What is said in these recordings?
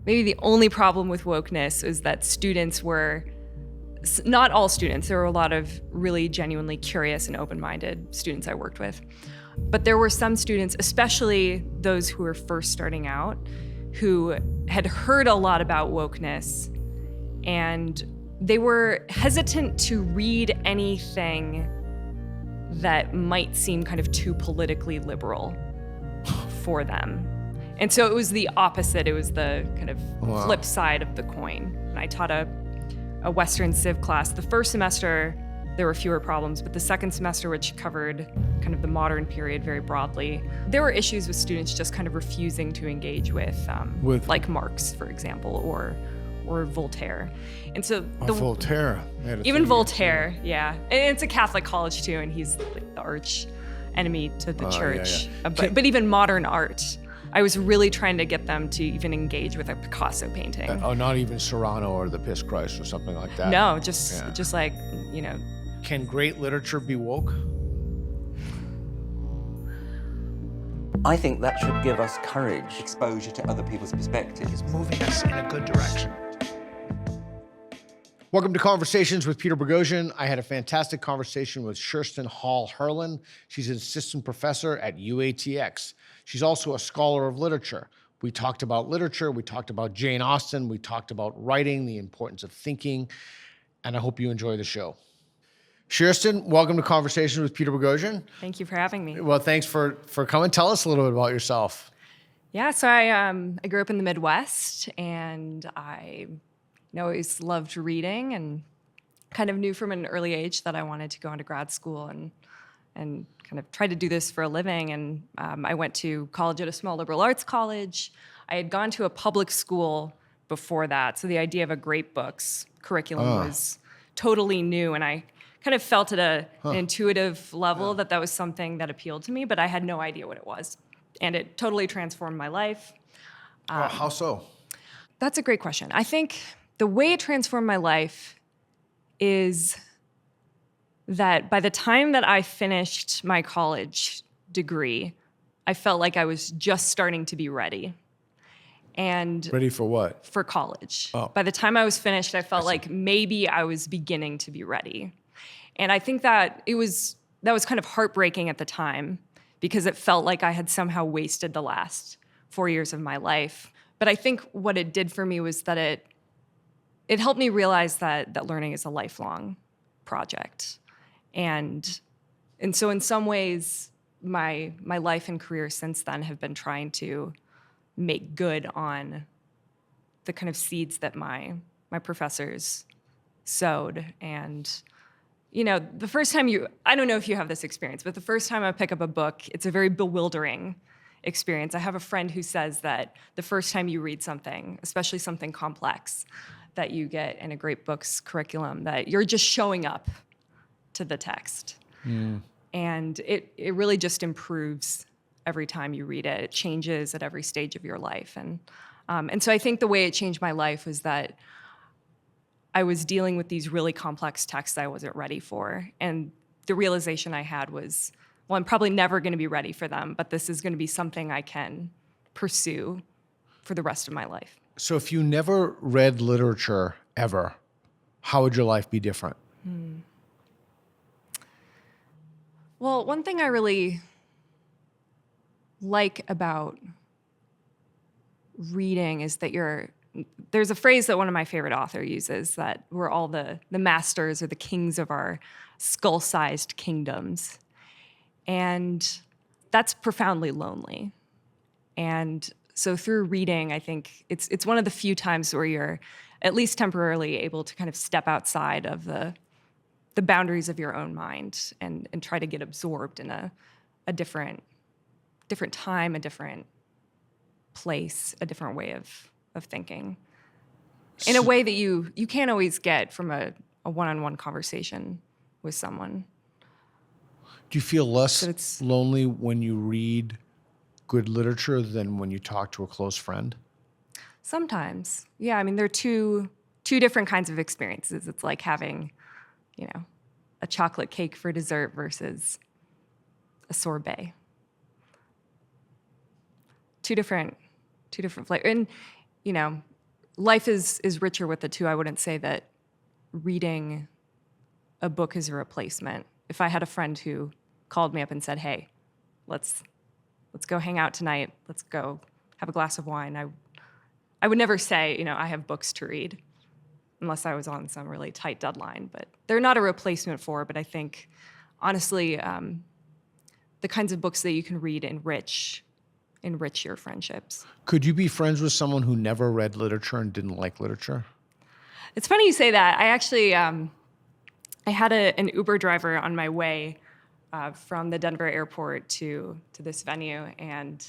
maybe the only problem with wokeness is that students were, not all students, there were a lot of really genuinely curious and open-minded students I worked with. But there were some students, especially those who were first starting out, who had heard a lot about wokeness, and they were hesitant to read anything that might seem kind of too politically liberal for them. And so it was the opposite. It was the kind of flip side of the coin. And I taught a Western Civ class. The first semester, there were fewer problems, but the second semester, which covered kind of the modern period very broadly, there were issues with students just kind of refusing to engage with like Marx, for example, or Voltaire. And so Voltaire. Even Voltaire, yeah. And it's a Catholic college too, and he's like the arch enemy to the church. Yeah. But even modern art, I was really trying to get them to even engage with a Picasso painting. Not even Serrano or the Piss Christ or something like that. No, just like, you know. Can great literature be woke? I think that should give us courage, exposure to other people's perspectives. It's moving us in a good direction. Welcome to Conversations with Peter Boghossian. I had a fantastic conversation with Kirsten Hall Herlin. She's an assistant professor at UATX. She's also a scholar of literature. We talked about literature, we talked about Jane Austen, we talked about writing, the importance of thinking, and I hope you enjoy the show. Kirsten, welcome to Conversations with Peter Boghossian. Thank you for having me. Well, thanks for coming. Tell us a little bit about yourself. Yeah, so I grew up in the Midwest, and I always loved reading, and kind of knew from an early age that I wanted to go into grad school and kind of try to do this for a living. And I went to college at a small liberal arts college. I had gone to a public school before that, so the idea of a great books curriculum was totally new, and I kind of felt at an intuitive level that was something that appealed to me, but I had no idea what it was. And it totally transformed my life. How so? That's a great question. I think the way it transformed my life is that by the time that I finished my college degree, I felt like I was just starting to be ready. And ready for what? For college. Oh. By the time I was finished, I felt like maybe I was beginning to be ready. And I think that that was kind of heartbreaking at the time, because it felt like I had somehow wasted the last 4 years of my life. But I think what it did for me was that it helped me realize that learning is a lifelong project. And so in some ways, my life and career since then have been trying to make good on the kind of seeds that my professors sowed. And the first time I don't know if you have this experience, but the first time I pick up a book, it's a very bewildering experience. I have a friend who says that the first time you read something, especially something complex, that you get in a great book's curriculum, that you're just showing up to the text. And it really just improves every time you read it. It changes at every stage of your life. And so I think the way it changed my life was that I was dealing with these really complex texts I wasn't ready for. And the realization I had was, well, I'm probably never going to be ready for them, but this is going to be something I can pursue for the rest of my life. So if you never read literature ever, how would your life be different? Well, one thing I really like about reading is that there's a phrase that one of my favorite authors uses, that we're all the masters or the kings of our skull-sized kingdoms. And that's profoundly lonely. And so through reading, I think it's one of the few times where you're at least temporarily able to kind of step outside of the boundaries of your own mind and try to get absorbed in a different time, a different place, a different way of thinking, in a way that you can't always get from a one-on-one conversation with someone. Do you feel less lonely when you read good literature than when you talk to a close friend? Sometimes, yeah. I mean, there are two different kinds of experiences. It's like having, a chocolate cake for dessert versus a sorbet. Two different flavors. And, life is richer with the two. I wouldn't say that reading a book is a replacement. If I had a friend who called me up and said, "Hey, let's go hang out tonight. Let's go have a glass of wine," I would never say, I have books to read, unless I was on some really tight deadline. But they're not a replacement for. But I think, honestly, the kinds of books that you can read enrich your friendships. Could you be friends with someone who never read literature and didn't like literature? It's funny you say that. I actually, I had an Uber driver on my way from the Denver airport to this venue, and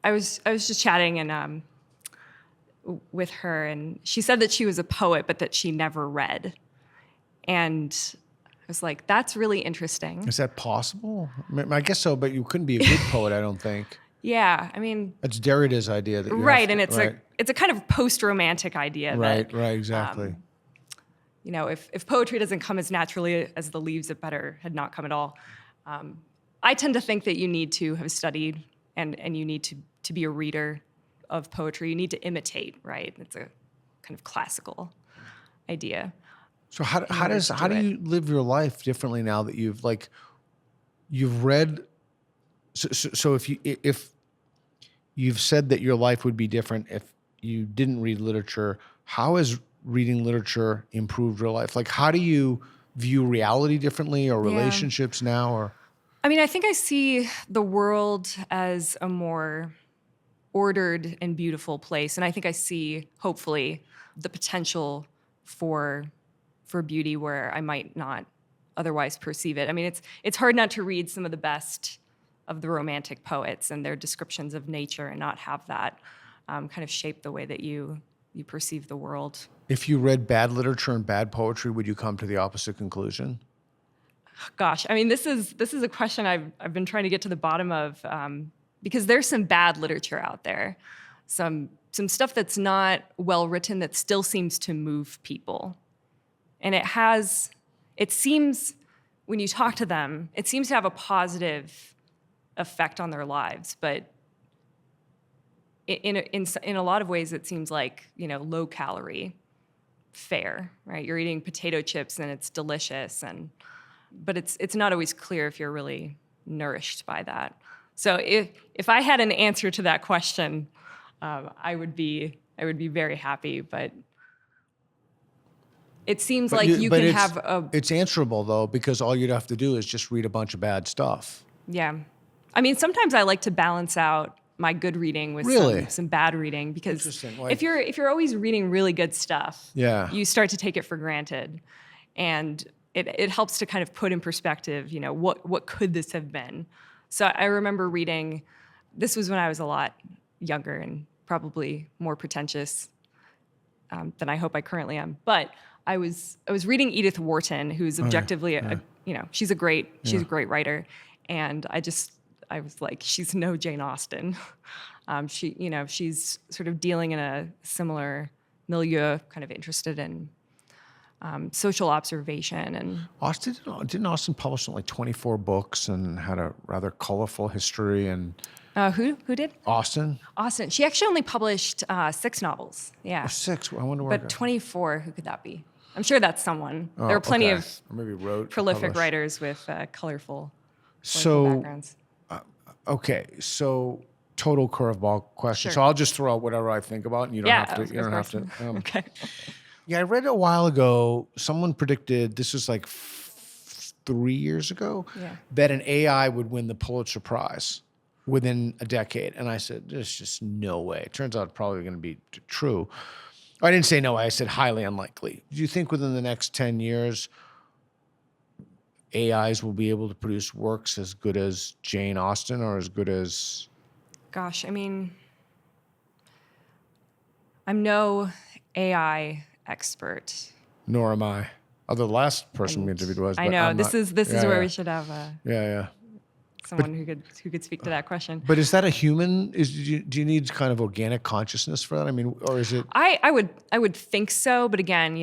I was just chatting and with her, and she said that she was a poet, but that she never read, and I was like, that's really interesting. Is that possible? I guess so, but you couldn't be a good poet, I don't think. Yeah, I mean, That's Derrida's idea. That you right, have to, and it's a kind of post-romantic idea. Right, that, right, exactly. If poetry doesn't come as naturally as the leaves, it better had not come at all. I tend to think that you need to have studied and you need to be a reader of poetry. You need to imitate, right? It's a kind of classical idea. So how do you live your life differently now that you've read? So if you've said that your life would be different if you didn't read literature, how has reading literature improved your life? Like, how do you view reality differently or relationships now? Or I mean, I think I see the world as a more ordered and beautiful place, and I think I see, hopefully, the potential for beauty where I might not otherwise perceive it. I mean, it's hard not to read some of the best of the romantic poets and their descriptions of nature and not have that kind of shape the way that you perceive the world. if you read bad literature and bad poetry, would you come to the opposite conclusion? Gosh, I mean, this is a question I've been trying to get to the bottom of because there's some bad literature out there, some stuff that's not well written that still seems to move people, and it seems when you talk to them, it seems to have a positive effect on their lives, but in a lot of ways, it seems like low calorie fare, right? You're eating potato chips and it's delicious but it's not always clear if you're really nourished by that. So if I had an answer to that question, I would be very happy. But it seems like you can have a. It's answerable though, because all you'd have to do is just read a bunch of bad stuff. Yeah, I mean, sometimes I like to balance out my good reading with some bad reading, because if you're always reading really good stuff, you start to take it for granted, and it helps to kind of put in perspective, what could this have been? So I remember reading, this was when I was a lot younger and probably more pretentious than I hope I currently am. But I was reading Edith Wharton, who's objectively she's a great writer, and I was like, she's no Jane Austen. She's sort of dealing in a similar milieu, kind of interested in social observation. And didn't Austen publish like 24 books and had a rather colorful history? And who did? Austen. She actually only published 6 novels. Yeah. 6. I wonder where. But 24, who could that be? I'm sure that's someone. There are plenty of prolific writers with colorful backgrounds. Okay, so total curveball question. Sure. So I'll just throw out whatever I think about, and you don't have to. Okay. Yeah, I read a while ago, someone predicted, this was like 3 years ago, that an AI would win the Pulitzer Prize within a decade. And I said, there's just no way. It turns out it's probably going to be true. I didn't say no way, I said highly unlikely. Do you think within the next 10 years, AIs will be able to produce works as good as Jane Austen or as good as... Gosh, I mean, I'm no AI expert. Nor am I. Although the last person we interviewed was. I know, this is where we should have someone who could speak to that question. But is that a human? Do you need kind of organic consciousness for that? I mean, or is it? I would think so, but again,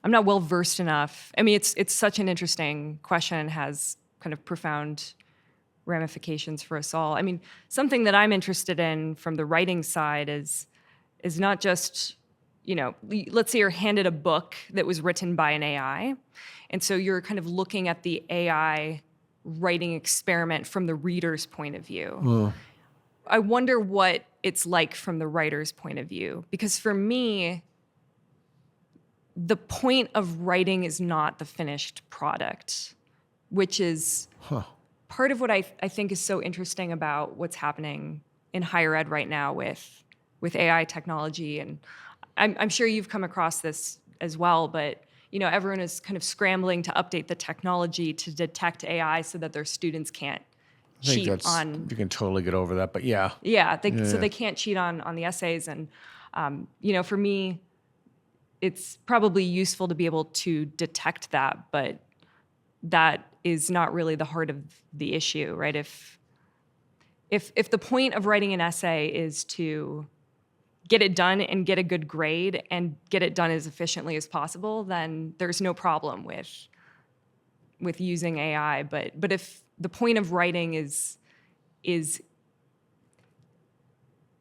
I'm not well versed enough. I mean, it's such an interesting question and has kind of profound ramifications for us all. I mean, something that I'm interested in from the writing side is is not just, let's say you're handed a book that was written by an AI. And so you're kind of looking at the AI writing experiment from the reader's point of view. I wonder what it's like from the writer's point of view. Because for me, the point of writing is not the finished product, which is part of what I think is so interesting about what's happening in higher ed right now with AI technology. And I'm sure you've come across this as well, but everyone is kind of scrambling to update the technology to detect AI so that their students can't cheat on. You can totally get over that, but yeah. So they can't cheat on the essays. And, for me, it's probably useful to be able to detect that, but that is not really the heart of the issue, right? If the point of writing an essay is to get it done and get a good grade and get it done as efficiently as possible, then there's no problem with using AI. But if the point of writing is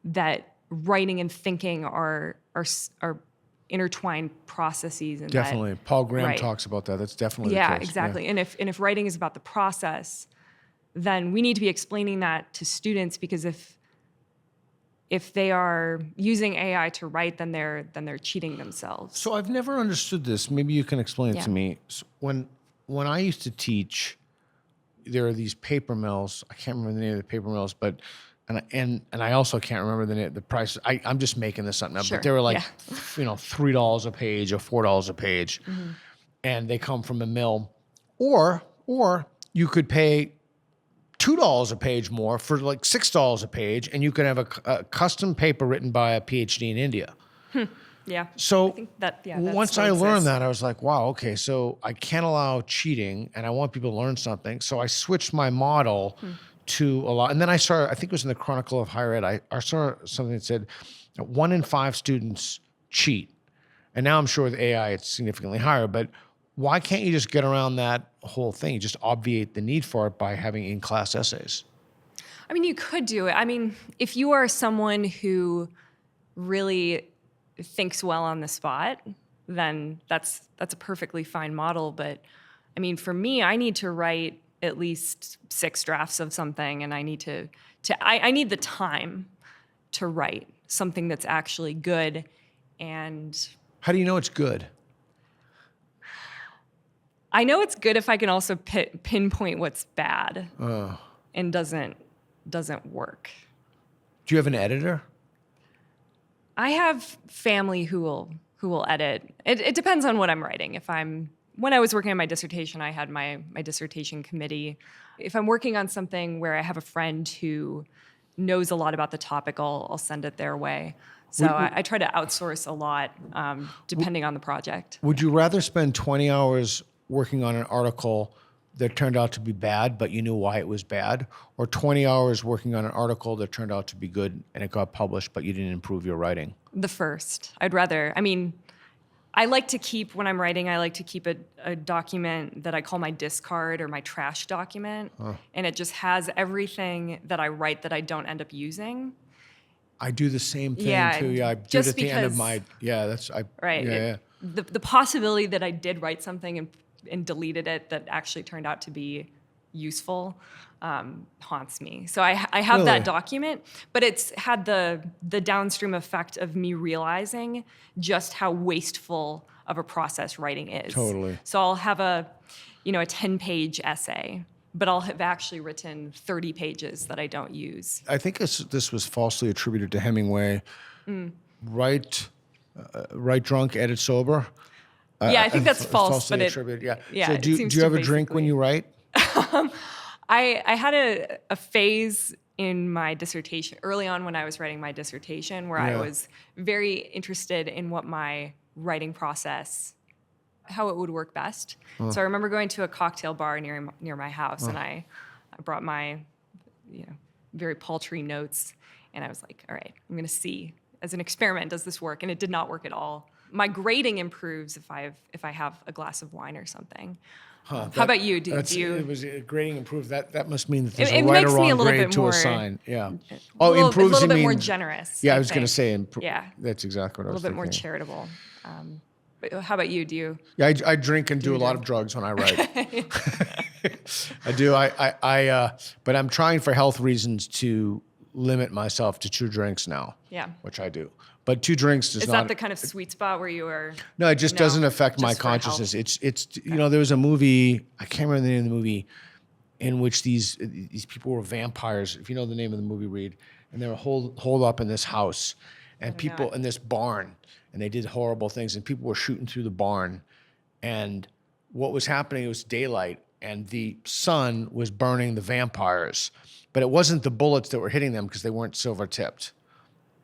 that writing and thinking are intertwined processes, and definitely, Paul Graham talks about that. That's definitely the case. Exactly. And if writing is about the process, then we need to be explaining that to students, because if they are using AI to write, then they're cheating themselves. So I've never understood this. Maybe you can explain it to me. So when I used to teach, there are these paper mills. I can't remember the name of the paper mills, but and I also can't remember the price. I'm just making this up now, but they were like $3 a page or $4 a page, and they come from a mill, or you could pay $2 a page more for like $6 a page, and you can have a custom paper written by a PhD in India. Yeah. So I think that once I learned that, I was like, wow, okay, so I can't allow cheating, and I want people to learn something. So I switched my model to allow, and then I saw, I think it was in the Chronicle of Higher Ed, I saw something that said that 1 in 5 students cheat. And now I'm sure with AI it's significantly higher, but why can't you just get around that whole thing? You just obviate the need for it by having in-class essays. I mean, you could do it. I mean, if you are someone who really thinks well on the spot, then that's a perfectly fine model. But I mean, for me, I need to write at least 6 drafts of something, and I need I need the time to write something that's actually good. And how do you know it's good? I know it's good if I can also pinpoint what's bad and doesn't work. Do you have an editor? I have family who will edit. It depends on what I'm writing. When I was working on my dissertation, I had my dissertation committee. If I'm working on something where I have a friend who knows a lot about the topic, I'll send it their way. So I try to outsource a lot, depending on the project. Would you rather spend 20 hours working on an article that turned out to be bad, but you knew why it was bad, or 20 hours working on an article that turned out to be good and it got published, but you didn't improve your writing? The first. I like to keep, when I'm writing, I like to keep a document that I call my discard or my trash document. And it just has everything that I write that I don't end up using. I do the same thing too. Yeah, I do it at the end of my, right. The possibility that I did write something and deleted it that actually turned out to be useful haunts me. So I have that document, but it's had the downstream effect of me realizing just how wasteful of a process writing is. Totally. So I'll have a 10-page essay, but I'll have actually written 30 pages that I don't use. I think this was falsely attributed to Hemingway. Write drunk, edit sober. I think that's false. Falsely but attributed. Yeah. So it do seems you to ever drink when you write? I had a phase in my dissertation, early on when I was writing my dissertation, where I was very interested in what my writing process, how it would work best. So I remember going to a cocktail bar near my house, and I brought my very paltry notes, and I was like, all right, I'm going to see, as an experiment, does this work? And it did not work at all. my grading improves if I have a glass of wine or something. Huh, How about you? Do It you? was grading improved. That must mean that there's It a right makes or me a wrong little grade bit to more- assign. Yeah. A little improves. You bit more mean- generous. Yeah, I was going to think. say. Yeah. That's exactly what I A was little bit thinking. more charitable. But how about you? Do you? Yeah, I drink and do a lot drink? of drugs when I write. I do. But I'm trying for health reasons to limit myself to 2 drinks now. Yeah. Which I do. But 2 drinks does Is not. that the kind of sweet spot where you are? No, it just No, doesn't affect my just for consciousness. health. It's there was a movie, I can't remember the name of the movie, in which these people were vampires. If you know the name of the movie, Reed, and they were holed up in this house, and people in this barn, and they did horrible things, and people were shooting through the barn, and what was happening? It was daylight, and the sun was burning the vampires, but it wasn't the bullets that were hitting them because they weren't silver tipped.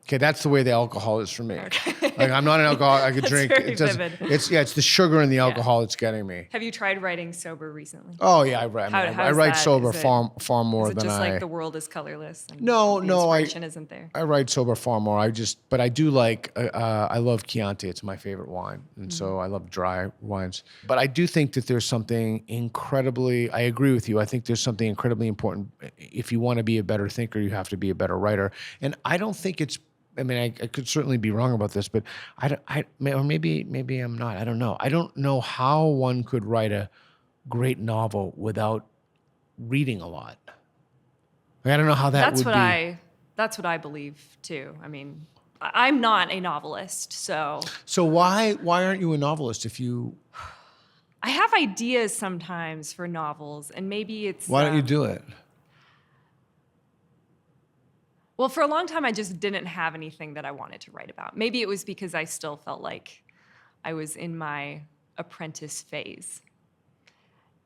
Okay, that's the way the alcohol is for me. Like, I'm not an alcoholic. I could drink. very vivid. It's the sugar and the alcohol that's getting me. Have you tried writing sober recently? Oh yeah, I write. I How's write that? sober Is it- far more Is it than just I. like the world is colorless? And No, the no, inspiration isn't there. I write sober far more. But I do like. I love Chianti. It's my favorite wine, and so I love dry wines. But I do think that there's something incredibly. I agree with you. I think there's something incredibly important. If you want to be a better thinker, you have to be a better writer. And I don't think it's. I mean, I could certainly be wrong about this, but or maybe I'm not. I don't know. I don't know how one could write a great novel without reading a lot. Like, I don't know how that would be. That's what I believe too. I mean, I'm not a novelist, so So why aren't you a novelist if you? I have ideas sometimes for novels, and maybe it's Why don't you do it? Well, for a long time, I just didn't have anything that I wanted to write about. Maybe it was because I still felt like I was in my apprentice phase.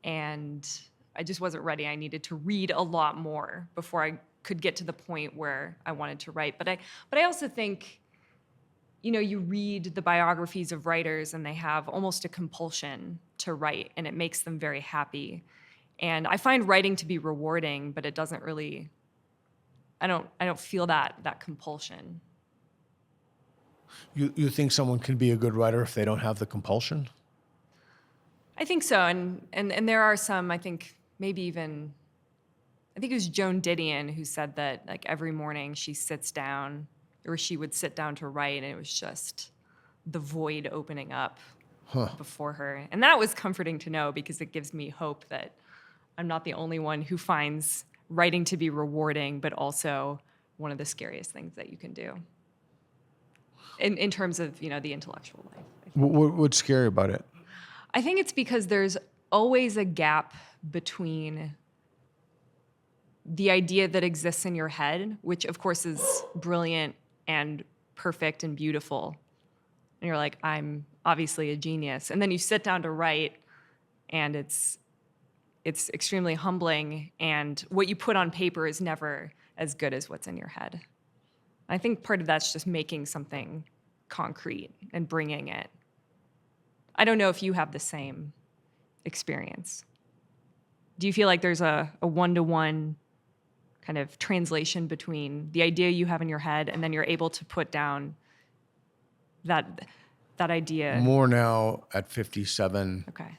And I just wasn't ready. I needed to read a lot more before I could get to the point where I wanted to write. But I also think, you read the biographies of writers and they have almost a compulsion to write, and it makes them very happy. And I find writing to be rewarding, but it doesn't really... I don't feel that compulsion. You think someone can be a good writer if they don't have the compulsion? I think so, and there are some. I think maybe even. I think it was Joan Didion who said that like every morning she sits down, or she would sit down to write, and it was just the void opening up before her, and that was comforting to know because it gives me hope that I'm not the only one who finds writing to be rewarding, but also one of the scariest things that you can do in terms of, the intellectual life. What's scary about it? I think it's because there's always a gap between the idea that exists in your head, which of course is brilliant and perfect and beautiful. And you're like, I'm obviously a genius. And then you sit down to write, and it's extremely humbling, and what you put on paper is never as good as what's in your head. I think part of that's just making something concrete and bringing it. I don't know if you have the same experience. Do you feel like there's a one-to-one kind of translation between the idea you have in your head and then you're able to put down that idea? More now at 57. Okay.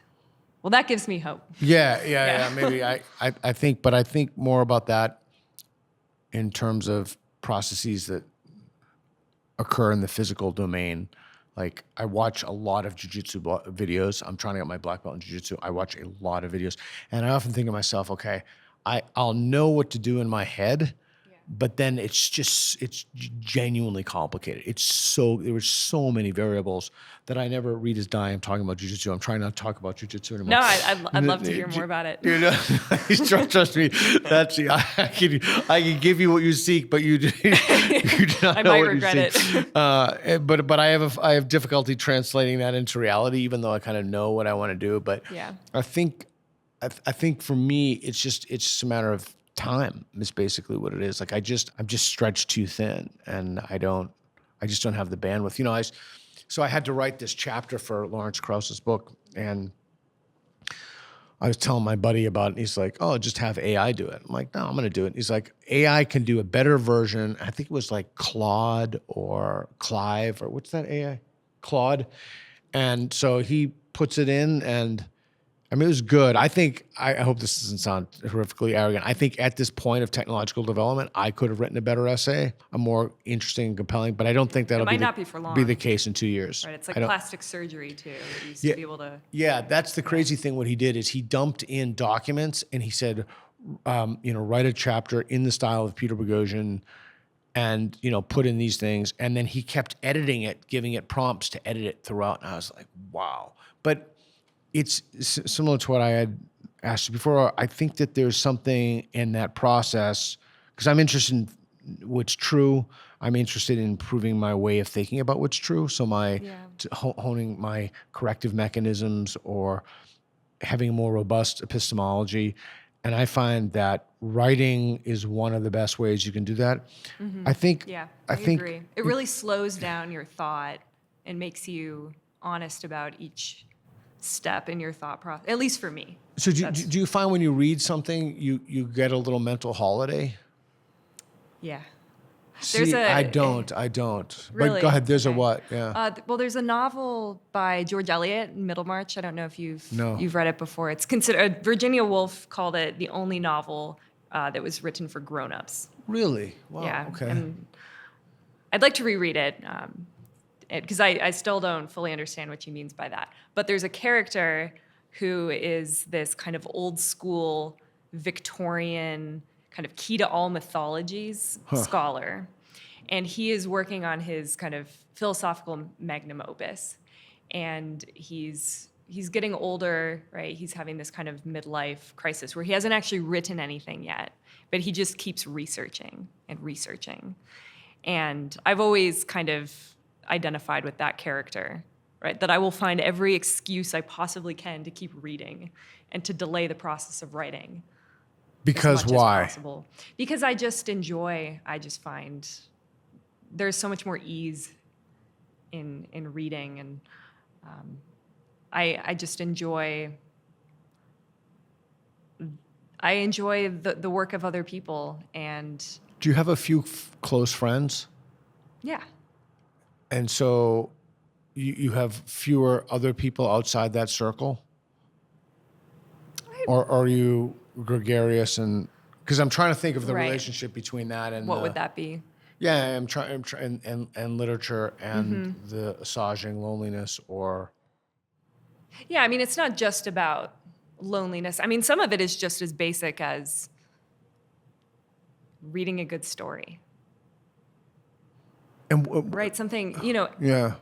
Well, that gives me hope. Yeah. Maybe I think more about that in terms of processes that occur in the physical domain. Like, I watch a lot of jiu-jitsu videos. I'm trying to get my black belt in jiu-jitsu. I watch a lot of videos, and I often think to myself, okay, I'll know what to do in my head, but then it's genuinely complicated. There were so many variables that I never read as die. I'm talking about jiu-jitsu. I'm trying not to talk about jiu-jitsu anymore. No, I'd love to hear more about it. Trust me. I can give you what you seek, but you do not I know might what regret you seek. But I have difficulty translating that into reality, even though I kind of know what I want to do. But Yeah. I think for me, it's just a matter of time is basically what it is. Like, I'm just stretched too thin, and I just don't have the bandwidth. So I had to write this chapter for Lawrence Krauss's book, and I was telling my buddy about it. And he's like, "Oh, just have AI do it." I'm like, "No, I'm going to do it." He's like, "AI can do a better version." I think it was like Claude or Clive, or what's that AI? Claude. And so he puts it in, and I mean, it was good. I hope this doesn't sound horrifically arrogant. I think at this point of technological development, I could have written a better essay, a more interesting and compelling, but I don't think that'll might not be for long. be the case in 2 years. Right, it's like plastic surgery too. You used to be able to. Yeah, that's the crazy thing. What he did is he dumped in documents, and he said, write a chapter in the style of Peter Boghossian, and put in these things, and then he kept editing it, giving it prompts to edit it throughout, and I was like, wow. But it's similar to what I had asked you before. I think that there's something in that process, because I'm interested in what's true. I'm interested in improving my way of thinking about what's true. So honing my corrective mechanisms or having a more robust epistemology. And I find that writing is one of the best ways you can do that. Mm-hmm. I agree. It really slows down your thought and makes you honest about each step in your thought process, at least for me. So do you find when you read something, you get a little mental holiday? Yeah. See, I don't. Really? But go ahead. There's a what? Yeah. Well, there's a novel by George Eliot, Middlemarch. I don't know if you've read it before. It's considered, Virginia Woolf called it the only novel that was written for grown-ups. Really? Wow. Yeah. Okay. And I'd like to reread it because I still don't fully understand what she means by that. But there's a character who is this kind of old school Victorian kind of key to all mythologies scholar. And he is working on his kind of philosophical magnum opus. And he's getting older, right? He's having this kind of midlife crisis where he hasn't actually written anything yet, but he just keeps researching and researching. And I've always kind of identified with that character, right? That I will find every excuse I possibly can to keep reading and to delay the process of writing. Because why? Because I just find there's so much more ease in reading, and I just enjoy the work of other people. And do you have a few close friends? Yeah. And so you have fewer other people outside that circle? Or are you gregarious? And because I'm trying to think of the relationship between that and what would that be? Yeah, I'm trying and literature and the assuaging loneliness, or yeah, I mean, it's not just about loneliness. I mean, some of it is just as basic as reading a good story. And right, something,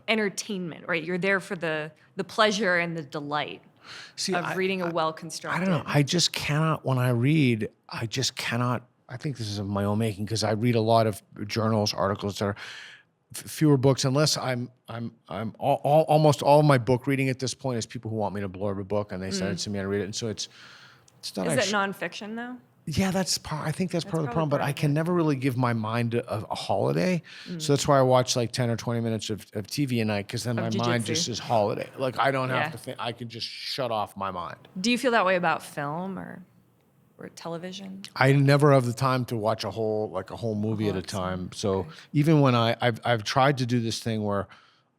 entertainment, right? You're there for the pleasure and the delight of reading a well-constructed. I don't know. I just cannot, when I read, I think this is of my own making, because I read a lot of journals, articles that are fewer books, unless I'm almost all of my book reading at this point is people who want me to blurb a book and they send it to me and I read it. And so it's not. Is it nonfiction though? Yeah, I think that's part of the problem, but I can never really give my mind a holiday. So that's why I watch like 10 or 20 minutes of TV a night, because then my mind just is holiday. Like I don't have to think, I can just shut off my mind. Do you feel that way about film or television? I never have the time to watch a whole movie at a time. So even when I've tried to do this thing where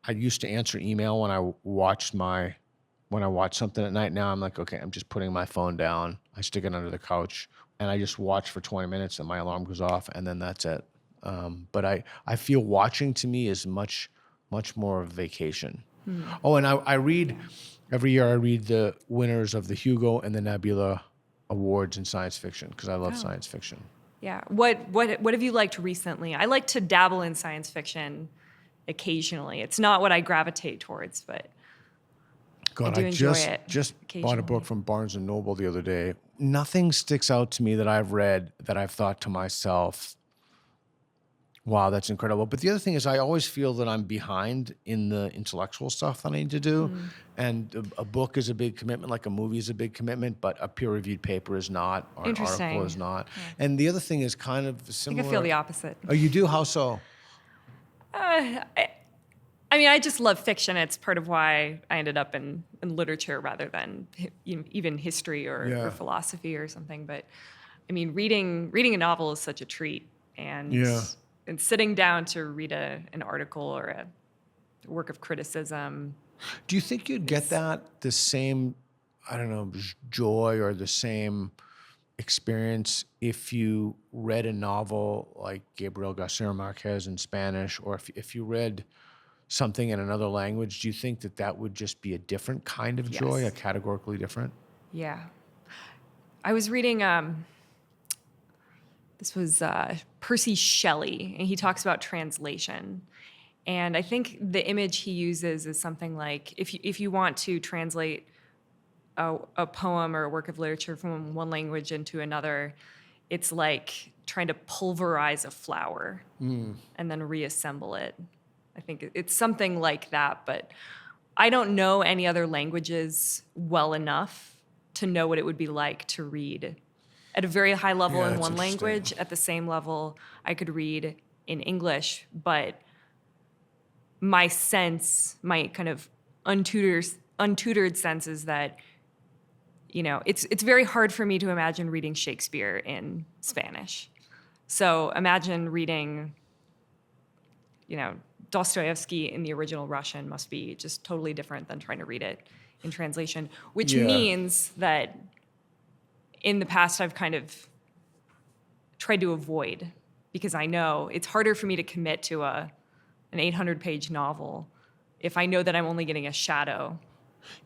I used to answer email when I watched something at night. Now I'm like, okay, I'm just putting my phone down. I stick it under the couch and I just watch for 20 minutes and my alarm goes off and then that's it. But I feel watching to me is much, much more of a vacation. Oh, and I read, every year I read the winners of the Hugo and the Nebula Awards in science fiction, because I love science fiction. Yeah. What have you liked recently? I like to dabble in science fiction occasionally. It's not what I gravitate towards, but I do enjoy it. Just bought a book from Barnes & Noble the other day. Nothing sticks out to me that I've read that I've thought to myself, wow, that's incredible. But the other thing is I always feel that I'm behind in the intellectual stuff that I need to do. And a book is a big commitment, like a movie is a big commitment, but a peer-reviewed paper is not, or an article is not. Yeah. And the other thing is kind of similar. I think I feel the opposite. Oh, you do? How so? I mean, I just love fiction. It's part of why I ended up in literature rather than even history or philosophy or something. But I mean, reading a novel is such a treat. And sitting down to read an article or work of criticism. Do you think you'd get the same, I don't know, joy or the same experience if you read a novel like Gabriel Garcia Marquez in Spanish, or if you read something in another language? Do you think that would just be a different kind of joy, Yes. a categorically different? Yeah. I was reading, this was Percy Shelley, and he talks about translation. And I think the image he uses is something like, if you want to translate a poem or a work of literature from one language into another, it's like trying to pulverize a flower and then reassemble it. I think it's something like that, but I don't know any other languages well enough to know what it would be like to read at a very high level in that's one interesting. language. At the same level, I could read in English, but my sense, my kind of untutored sense is that, it's very hard for me to imagine reading Shakespeare in Spanish. So imagine reading, Dostoevsky in the original Russian must be just totally different than trying to read it in translation, which means that in the past I've kind of tried to avoid, because I know it's harder for me to commit to an 800-page novel if I know that I'm only getting a shadow.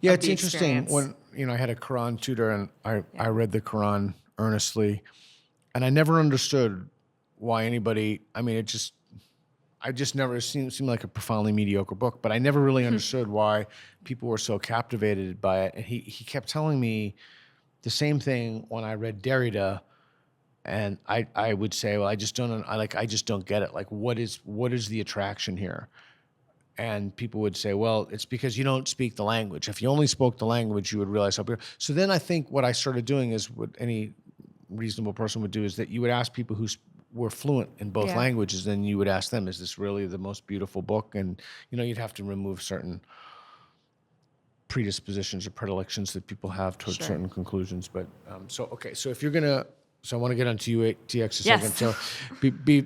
Yeah, of it's the interesting. experience. When I had a Quran tutor and I read the Quran earnestly, and I never understood why anybody, I just never seemed like a profoundly mediocre book, but I never really understood why people were so captivated by it. And he kept telling me the same thing when I read Derrida, and I would say, well, I just don't get it. Like, what is the attraction here? And people would say, well, it's because you don't speak the language. If you only spoke the language, you would realize how. So then I think what I started doing is what any reasonable person would do, is that you would ask people who were fluent in both languages, and you would ask them, is this really the most beautiful book? And, you'd have to remove certain predispositions or predilections that people have towards certain conclusions. But so if you're going to, so I want to get onto UATX a second. So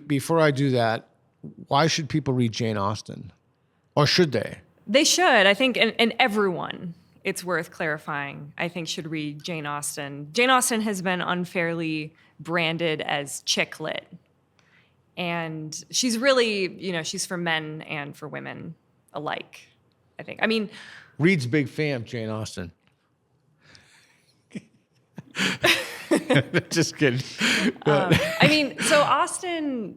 before I do that, why should people read Jane Austen? Or should they? They should, I think, and everyone, it's worth clarifying, I think should read Jane Austen. Jane Austen has been unfairly branded as chick lit. And she's really, she's for men and for women alike, I think. I mean, Reed's big fan of Jane Austen. Just kidding. So Austen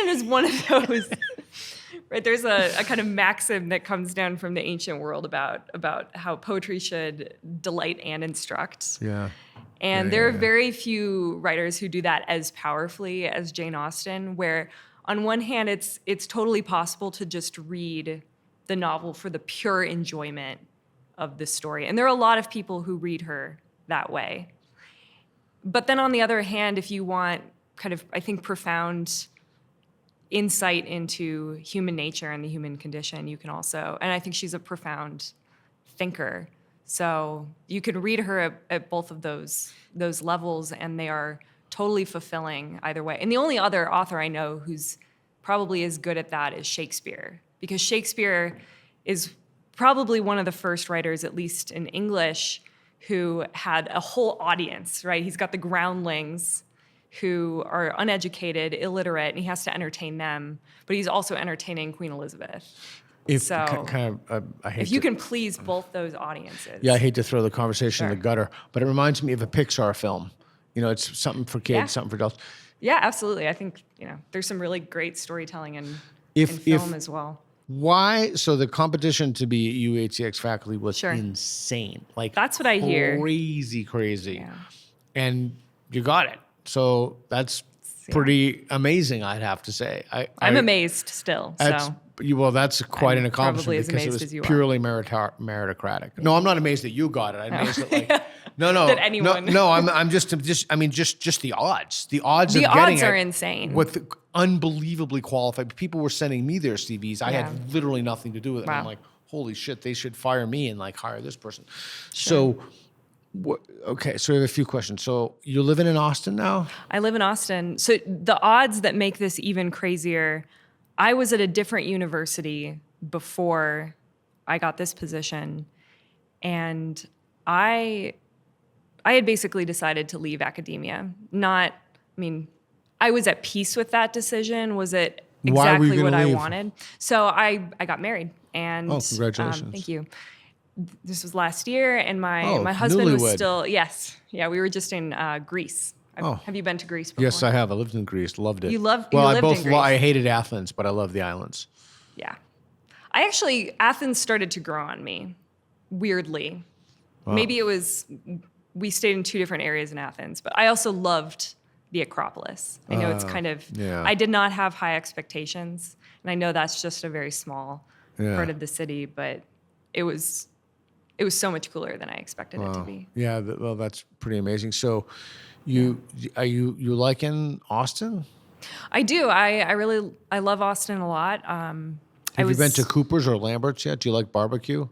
is one of those. Right, there's a kind of maxim that comes down from the ancient world about how poetry should delight and instruct. Yeah. And there are very few writers who do that as powerfully as Jane Austen, where on one hand, it's totally possible to just read the novel for the pure enjoyment of the story. And there are a lot of people who read her that way. But then on the other hand, if you want kind of, I think, profound insight into human nature and the human condition, you can also, and I think she's a profound thinker. So you can read her at both of those levels, and they are totally fulfilling either way. And the only other author I know who's probably as good at that is Shakespeare, because Shakespeare is probably one of the first writers, at least in English, who had a whole audience, right? He's got the groundlings who are uneducated, illiterate, and he has to entertain them, but he's also entertaining Queen Elizabeth. I hate if you can please both those audiences. Yeah, I hate to throw the conversation in the gutter, but it reminds me of a Pixar film. It's something for kids, something for adults. Yeah, absolutely. I think, there's some really great storytelling in film as well. Why? So the competition to be UATX faculty was insane. Like, that's what I hear. Crazy. Yeah. And you got it. So that's pretty amazing, I'd have to say. I'm amazed still. That's quite an accomplishment, because it was purely meritocratic. No, I'm not amazed that you got it. I'm amazed that that anyone. No, I'm just the odds. The odds of getting odds are insane. With unbelievably qualified people were sending me their CVs. I had literally nothing to do with it. Wow. I'm like, holy shit, they should fire me and hire this person. Sure. So we have a few questions. So you living in Austin now? I live in Austin. So the odds that make this even crazier, I was at a different university before I got this position. And I had basically decided to leave academia. I was at peace with that decision. Was it Why were you exactly gonna what I leave? wanted? So I got married, and Oh, congratulations. thank you. This was last year, and my Oh, husband was newlywed. still, yes. Yeah, we were just in Greece. Oh. Have you been to Greece before? Yes, I have. I lived in Greece. Loved it. You lived I in Greece? I hated Athens, but I love the islands. Yeah. Athens started to grow on me, weirdly. Wow. Maybe it was, we stayed in two different areas in Athens, but I also loved the Acropolis. I know it's kind of, yeah. I did not have high expectations, and I know that's just a very small part of the city, but it was so much cooler than I expected it to be. Yeah, well, that's pretty amazing. So, you liking Austin? I do. I love Austin a lot. Have you been to Cooper's or Lambert's yet? Do you like barbecue?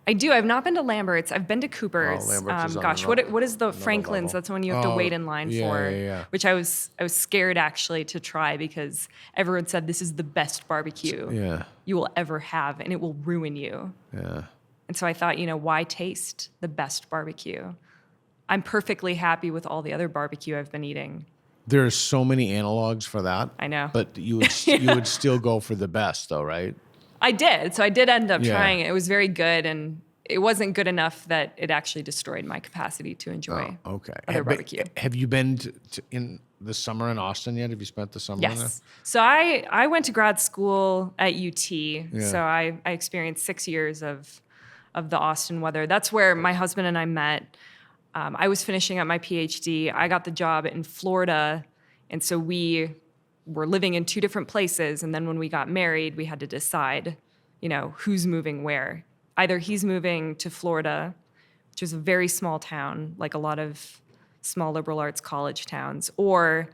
I do. I've not been to Lambert's. I've been to Cooper's. Lambert's is on Gosh, another- what is the Franklin's? level. That's the one you have to wait in line for. Yeah. Which I was scared actually to try because everyone said this is the best barbecue you will ever have, and it will ruin you. Yeah. And so I thought, why taste the best barbecue? I'm perfectly happy with all the other barbecue I've been eating. There's so many analogs for that. I know. But you would still go for the best, though, right? I did. So I did end up Yeah. trying it. It was very good, and it wasn't good enough that it actually destroyed my capacity to enjoy Okay. other barbecue. Have you been in the summer in Austin yet? Have you spent the summer in there? Yes. So I went to grad school at UT. Yeah. So I experienced 6 years of the Austin weather. That's where my husband and I met. I was finishing up my PhD. I got the job in Florida, and so we were living in two different places. And then when we got married, we had to decide, who's moving where. Either he's moving to Florida, which is a very small town, like a lot of small liberal arts college towns, or,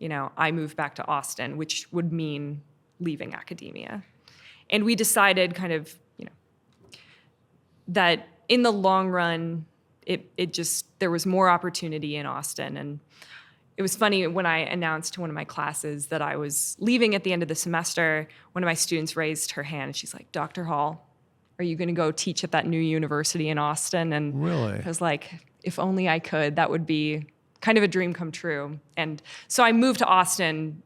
I move back to Austin, which would mean leaving academia. And we decided kind of, that in the long run, there was more opportunity in Austin. And it was funny when I announced to one of my classes that I was leaving at the end of the semester, one of my students raised her hand and she's like, Dr. Hall, are you going to go teach at that new university in Austin? And Really? I was like, if only I could, that would be kind of a dream come true. And so I moved to Austin,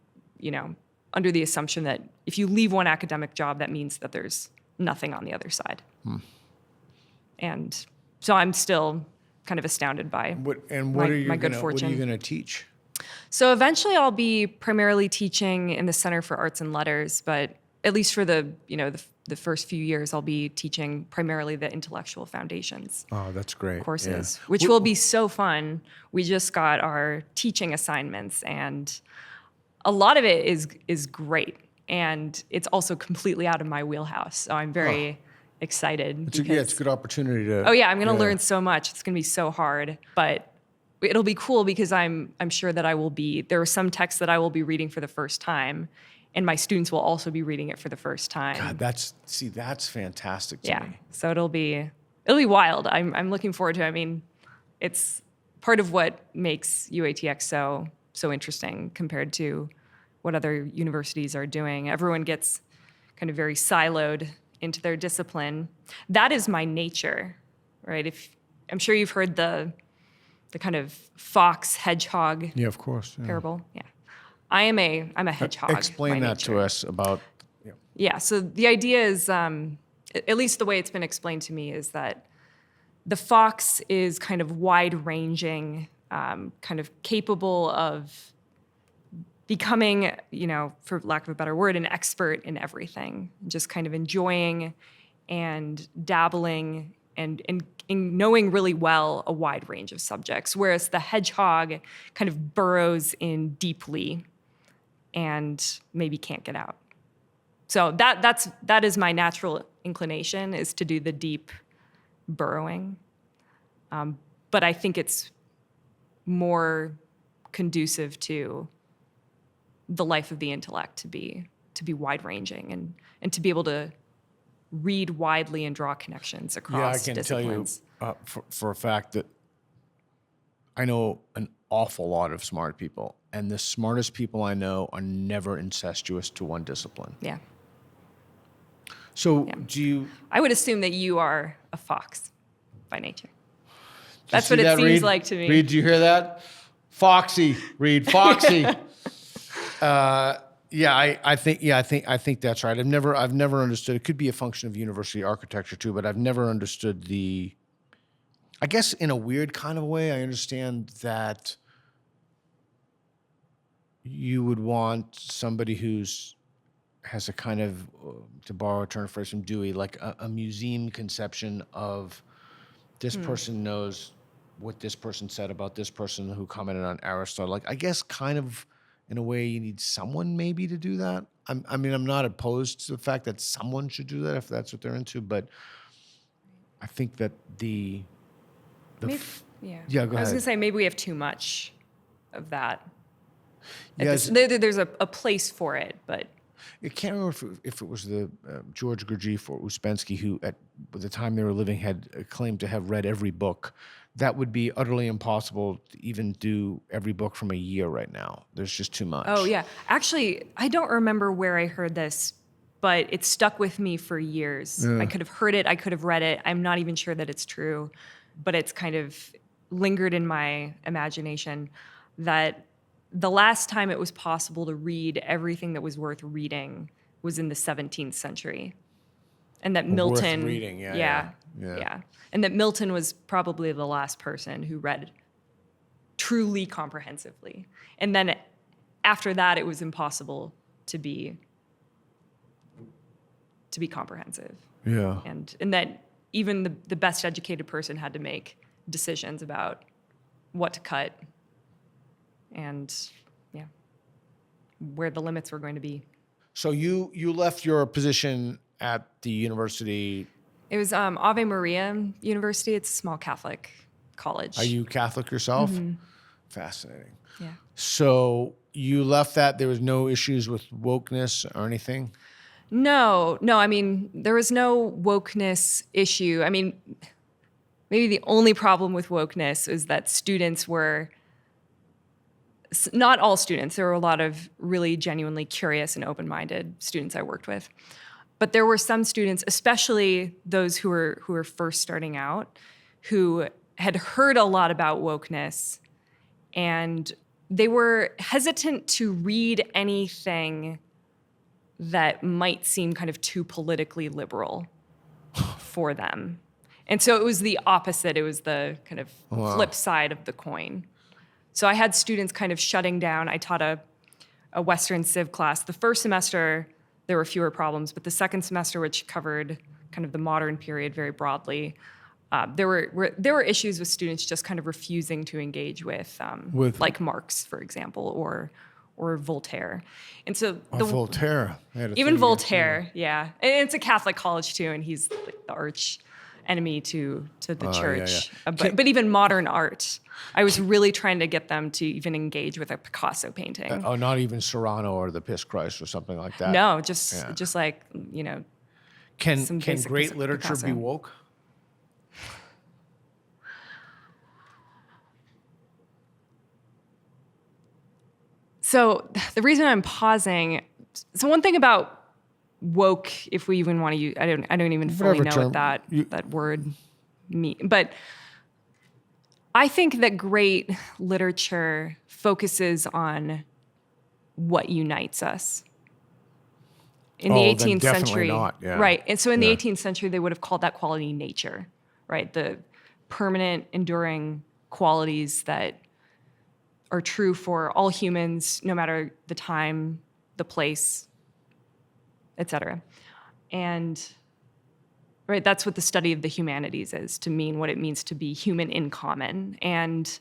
under the assumption that if you leave one academic job, that means that there's nothing on the other side. And so I'm still kind of astounded by What are my good fortune. What are you going to teach? So eventually I'll be primarily teaching in the Center for Arts and Letters, but at least for the first few years, I'll be teaching primarily the intellectual foundations Oh, that's great. courses, Yeah. which will be so fun. We just got our teaching assignments, and a lot of it is great, and it's also completely out of my wheelhouse. So I'm very excited. It's a good opportunity to. Oh yeah, I'm going to learn so much. It's going to be so hard, but it'll be cool because I'm sure that there are some texts that I will be reading for the first time, and my students will also be reading it for the first time. God, that's fantastic to me. So it'll be wild. I'm looking forward to it. I mean, it's part of what makes UATX so interesting compared to what other universities are doing. Everyone gets kind of very siloed into their discipline. That is my nature, right? I'm sure you've heard the kind of fox hedgehog Yeah, of course. Yeah. parable. Yeah, I'm a hedgehog. Explain by that nature. to us about. Yeah, so the idea is, at least the way it's been explained to me, is that the fox is kind of wide-ranging, kind of capable of becoming, for lack of a better word, an expert in everything, just kind of enjoying and dabbling and in knowing really well a wide range of subjects, whereas the hedgehog kind of burrows in deeply and maybe can't get out. So that is my natural inclination, is to do the deep burrowing. But I think it's more conducive to the life of the intellect to be wide-ranging and to be able to read widely and draw connections across disciplines. Tell you for a fact that I know an awful lot of smart people, and the smartest people I know are never incestuous to one discipline. Yeah. So do you? I would assume that you are a fox by nature. Do you That's see what it that, seems Reed? like to me. Reed, do you hear that? Foxy, Reed, Foxy. I think that's right. I've never understood. It could be a function of university architecture too, but I've never understood the. I guess in a weird kind of way, I understand that you would want somebody has a kind of, to borrow a term phrase from Dewey, like a museum conception of this person knows what this person said about this person who commented on Aristotle. Like, I guess kind of in a way you need someone maybe to do that. I'm not opposed to the fact that someone should do that if that's what they're into, but I think that the Maybe, yeah, go I was ahead. gonna say maybe we have too much of that. Yes. There's a place for it, but I can't remember if it was the George Gurdjieff or Uspensky who, at the time they were living, had claimed to have read every book. That would be utterly impossible to even do every book from a year right now. There's just too much. oh yeah. Actually, I don't remember where I heard this, but it stuck with me for years. I could have heard it, I could have read it. I'm not even sure that it's true, but it's kind of lingered in my imagination that the last time it was possible to read everything that was worth reading was in the 17th century. And that Milton, Worth reading, yeah. And that Milton was probably the last person who read truly comprehensively. And then after that, it was impossible to be comprehensive. Yeah. And that even the best educated person had to make decisions about what to cut and where the limits were going to be. So you left your position at the university. It was Ave Maria University. It's a small Catholic college. Are you Catholic yourself? Fascinating. Yeah. So you left that. There was no issues with wokeness or anything? No. I mean, there was no wokeness issue. I mean, maybe the only problem with wokeness is that students were, not all students, there were a lot of really genuinely curious and open-minded students I worked with. But there were some students, especially those who were first starting out, who had heard a lot about wokeness, and they were hesitant to read anything that might seem kind of too politically liberal for them. And so it was the opposite. It was the kind of flip side of the coin. So I had students kind of shutting down. I taught a Western Civ class. The first semester, there were fewer problems, but the second semester, which covered kind of the modern period very broadly, there were issues with students just kind of refusing to engage with like Marx, for example, or Voltaire. And so Voltaire. Even Voltaire, yeah. And it's a Catholic college too, and he's like the arch enemy to the church. Yeah. But even modern art, I was really trying to get them to even engage with a Picasso painting. Not even Serrano or the Piss Christ or something like that. No, just like, Can some basic great literature Picasso. be woke? So the reason I'm pausing, so one thing about woke, if we even want to use, I don't even fully know what that word means, but I think that great literature focuses on what unites us. In the 18th century, right? And so in the 18th century, they would have called that quality nature, right? The permanent, enduring qualities that are true for all humans, no matter the time, the place, et cetera. And right, that's what the study of the humanities is, to mean what it means to be human in common. And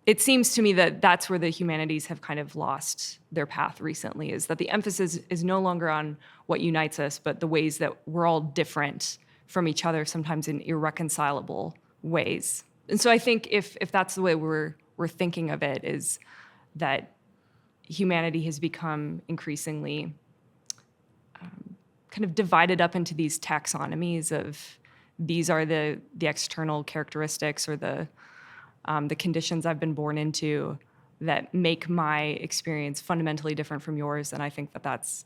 it seems to me that that's where the humanities have kind of lost their path recently, is that the emphasis is no longer on what unites us, but the ways that we're all different from each other, sometimes in irreconcilable ways. And so I think if that's the way we're thinking of it, is that humanity has become increasingly kind of divided up into these taxonomies of these are the external characteristics or the conditions I've been born into that make my experience fundamentally different from yours. And I think that that's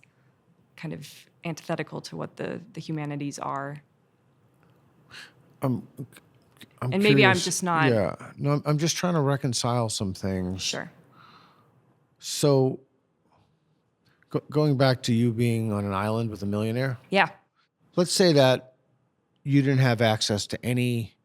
kind of antithetical to what the humanities are. I'm And maybe I'm curious. just not. Yeah. No, I'm just trying to reconcile some things. Sure. So going back to you being on an island with a millionaire, Yeah. let's say that you didn't have access to any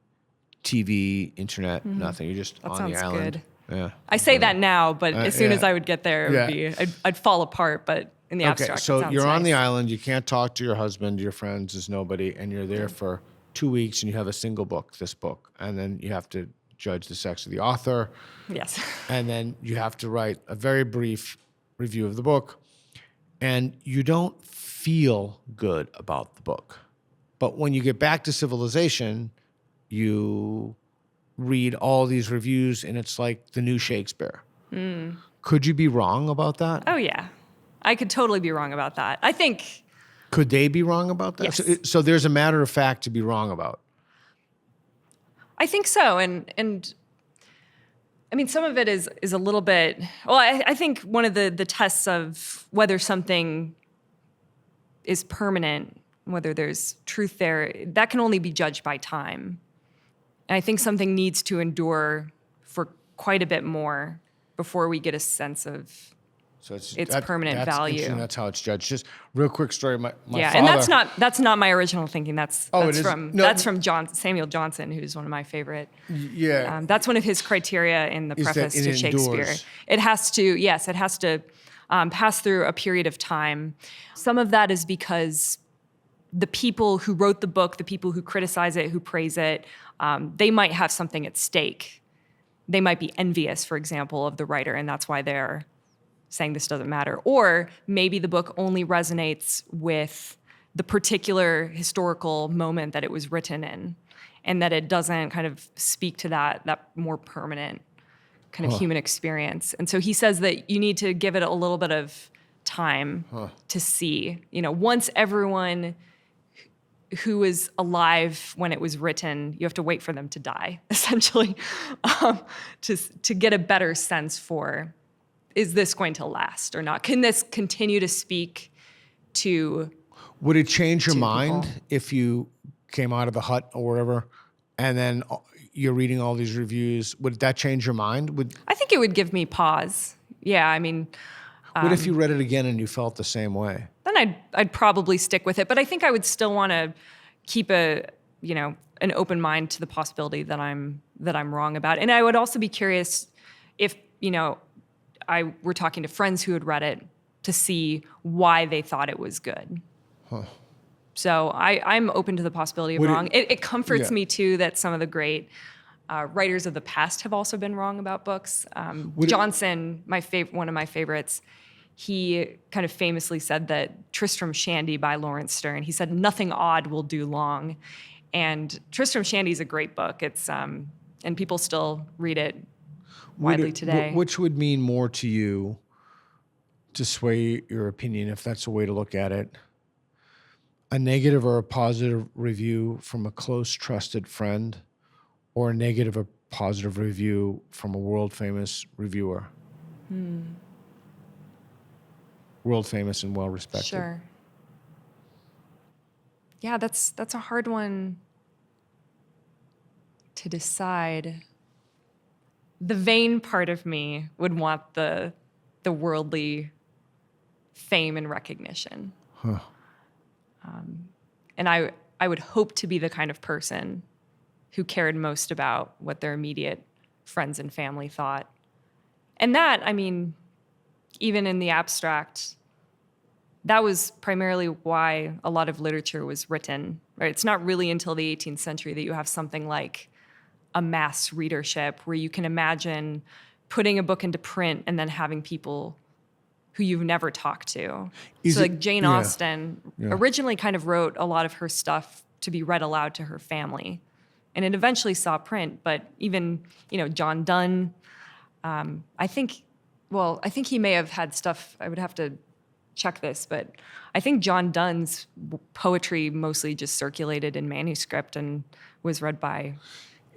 TV, internet, nothing. You're just That on sounds the island. good. Yeah. I say that now, but as soon as yeah. I would get there, it would be I'd fall apart. But in the abstract, so it sounds you're on the nice. island. You can't talk to your husband, your friends, there's nobody, and you're there for 2 weeks, and you have a single book, this book, and then you have to judge the sex of the author, Yes. and then you have to write a very brief review of the book, and you don't feel good about the book. But when you get back to civilization, you read all these reviews, and it's like the new Shakespeare. Could you be wrong about that? Oh yeah, I could totally be wrong about that. I think. Could they be wrong about that? Yes. So there's a matter of fact to be wrong about. I think so, and I mean, some of it is a little bit. Well, I think one of the tests of whether something is permanent, whether there's truth there, that can only be judged by time. And I think something needs to endure for quite a bit more before we get a sense of So its permanent that's value. interesting. That's how it's judged. Just real quick story. My yeah, father, and that's not my original thinking. That's Oh, it is? from No. that's from Samuel Johnson, who's one of my favorite. Yeah. That's one of his criteria in the Is that preface it to Shakespeare. endures. It has to pass through a period of time. Some of that is because the people who wrote the book, the people who criticize it, who praise it, they might have something at stake. They might be envious, for example, of the writer, and that's why they're saying this doesn't matter. Or maybe the book only resonates with the particular historical moment that it was written in, and that it doesn't kind of speak to that more permanent kind of human experience. And so he says that you need to give it a little bit of time to see. Once everyone who was alive when it was written, you have to wait for them to die, essentially, to get a better sense for, is this going to last or not? Can this continue to speak to? Would it change your to mind people. if you came out of the hut or whatever, and then you're reading all these reviews? Would that change your mind? I think it would give me pause. Yeah, I mean, What if you read it again and you felt the same way? then I'd probably stick with it. But I think I would still want to keep an open mind to the possibility that I'm wrong about. And I would also be curious if I were talking to friends who had read it to see why they thought it was good. So I'm open to the possibility of wrong. It comforts me too that some of the great writers of the past have also been wrong about books. Johnson, one of my favorites, he kind of famously said that Tristram Shandy by Lawrence Stern, he said, nothing odd will do long. And Tristram Shandy is a great book. It's and people still read it widely today. Which would mean more to you to sway your opinion, if that's a way to look at it? A negative or a positive review from a close, trusted friend, or a negative or positive review from a world-famous reviewer? World-famous and well-respected. Sure. Yeah, that's a hard one to decide. The vain part of me would want the worldly fame and recognition. And I would hope to be the kind of person who cared most about what their immediate friends and family thought. And that, I mean, even in the abstract, that was primarily why a lot of literature was written, right? It's not really until the 18th century that you have something like a mass readership where you can imagine putting a book into print and then having people who you've never talked to. So like Jane Austen originally kind of wrote a lot of her stuff to be read aloud to her family. And it eventually saw print, but even, John Donne, I think he may have had stuff, I would have to check this, but I think John Donne's poetry mostly just circulated in manuscript and was read by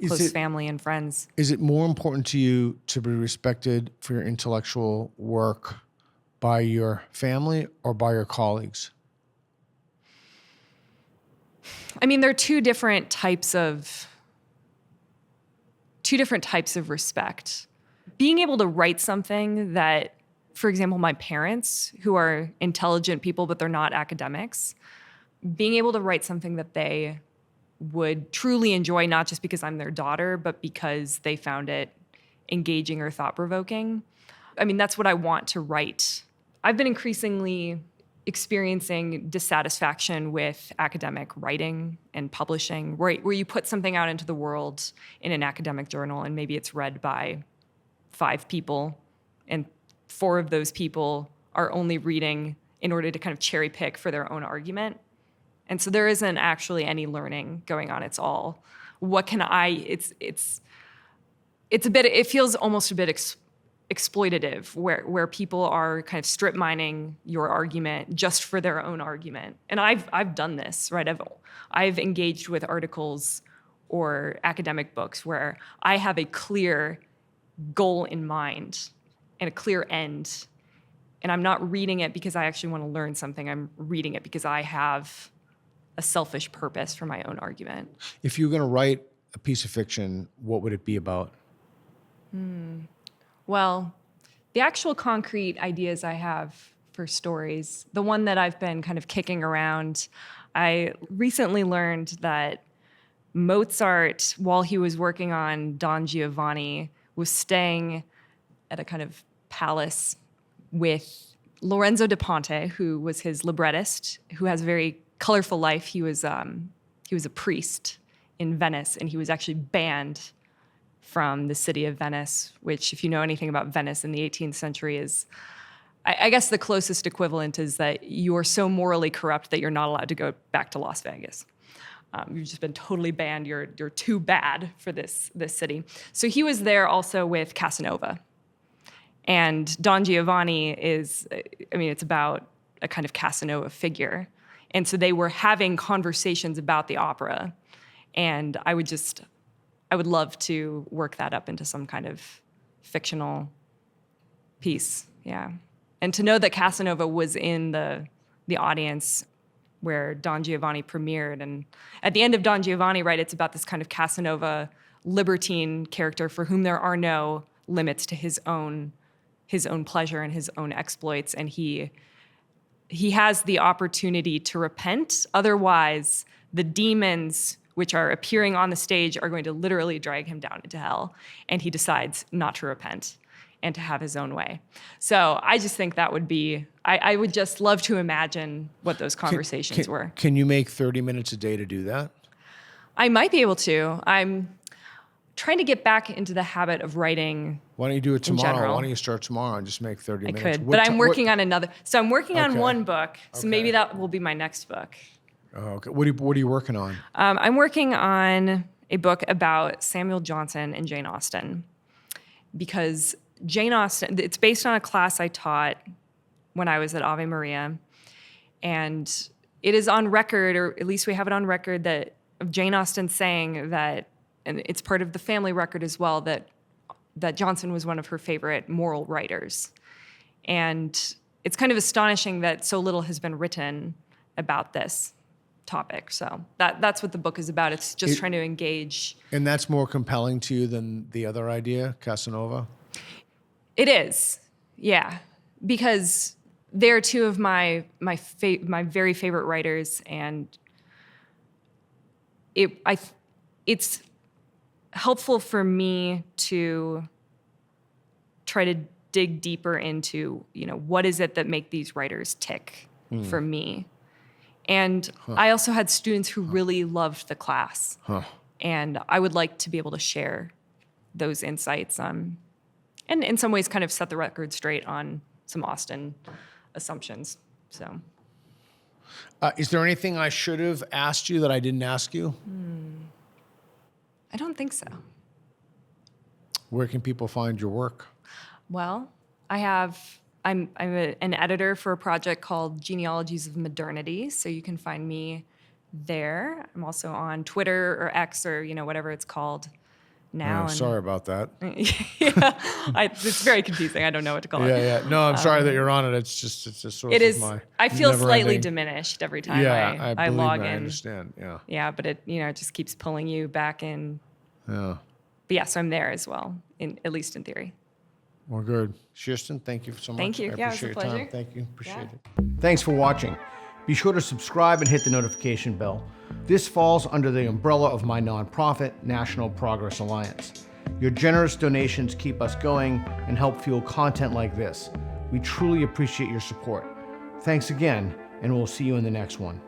close family and friends. Is it more important to you to be respected for your intellectual work by your family or by your colleagues? I mean, there are two different types of respect. Being able to write something that, for example, my parents, who are intelligent people, but they're not academics, being able to write something that they would truly enjoy, not just because I'm their daughter, but because they found it engaging or thought-provoking. I mean, that's what I want to write. I've been increasingly experiencing dissatisfaction with academic writing and publishing, where you put something out into the world in an academic journal, and maybe it's read by 5 people, and 4 of those people are only reading in order to kind of cherry pick for their own argument. And so there isn't actually any learning going on. It's all, what can it's a bit, it feels almost a bit exploitative, where people are kind of strip mining your argument just for their own argument. And I've done this, right? I've engaged with articles or academic books where I have a clear goal in mind and a clear end. And I'm not reading it because I actually want to learn something. I'm reading it because I have a selfish purpose for my own argument. If you were going to write a piece of fiction, what would it be about? Well, the actual concrete ideas I have for stories, the one that I've been kind of kicking around, I recently learned that Mozart, while he was working on Don Giovanni, was staying at a kind of palace with Lorenzo da Ponte, who was his librettist, who has a very colorful life. He was a priest in Venice, and he was actually banned from the city of Venice, which, if you know anything about Venice in the 18th century, is, I guess the closest equivalent is that you are so morally corrupt that you're not allowed to go back to Las Vegas. You've just been totally banned. You're too bad for this city. So he was there also with Casanova. And Don Giovanni is, I mean, it's about a kind of Casanova figure. And so they were having conversations about the opera. And I would love to work that up into some kind of fictional piece, yeah. And to know that Casanova was in the audience where Don Giovanni premiered. And at the end of Don Giovanni, right, it's about this kind of Casanova libertine character for whom there are no limits to his own pleasure and his own exploits. And he has the opportunity to repent. Otherwise, the demons which are appearing on the stage are going to literally drag him down into hell. And he decides not to repent and to have his own way. So I just think that would be, I would just love to imagine what those conversations were. Can you make 30 minutes a day to do that? I might be able to. I'm trying to get back into the habit of writing. Why don't you do it tomorrow? general. Why don't you start tomorrow and just make 30 minutes? I could, but I'm working on another. So I'm working on Okay. one book, so Okay. maybe that will be my next book. Oh, okay. What are you working on? I'm working on a book about Samuel Johnson and Jane Austen, because Jane Austen, it's based on a class I taught when I was at Ave Maria, and it is on record, or at least we have it on record, that of Jane Austen saying that, and it's part of the family record as well, that Johnson was one of her favorite moral writers. And it's kind of astonishing that so little has been written about this topic. So that's what the book is about. It's just trying to engage. And that's more compelling to you than the other idea, Casanova? It is, yeah, because they're two of my very favorite writers, and it's helpful for me to try to dig deeper into, what is it that make these writers tick for me. And I also had students who really loved the class. And I would like to be able to share those insights, and in some ways kind of set the record straight on some Austen assumptions. So, Is there anything I should have asked you that I didn't ask you? I don't think so. Where can people find your work? Well, I'm an editor for a project called Genealogies of Modernity, so you can find me there. I'm also on Twitter or X or whatever it's called now. Sorry about that. It's very confusing. I don't know what to call it. Yeah. No, I'm sorry that you're on it. It's just a source It is. of my I feel slightly never-ending- diminished every time Yeah, I log in. I understand. Yeah. Yeah, but it it just keeps pulling you back in. Yeah. But yeah, so I'm there as well, at least in theory. Well, good. Kirsten, thank you so much. Thank you. I Yeah, it was a appreciate your time. pleasure. Thank you. Appreciate Yeah. it. Thanks for watching. Be sure to subscribe and hit the notification bell. This falls under the umbrella of my nonprofit, National Progress Alliance. Your generous donations keep us going and help fuel content like this. We truly appreciate your support. Thanks again, and we'll see you in the next one.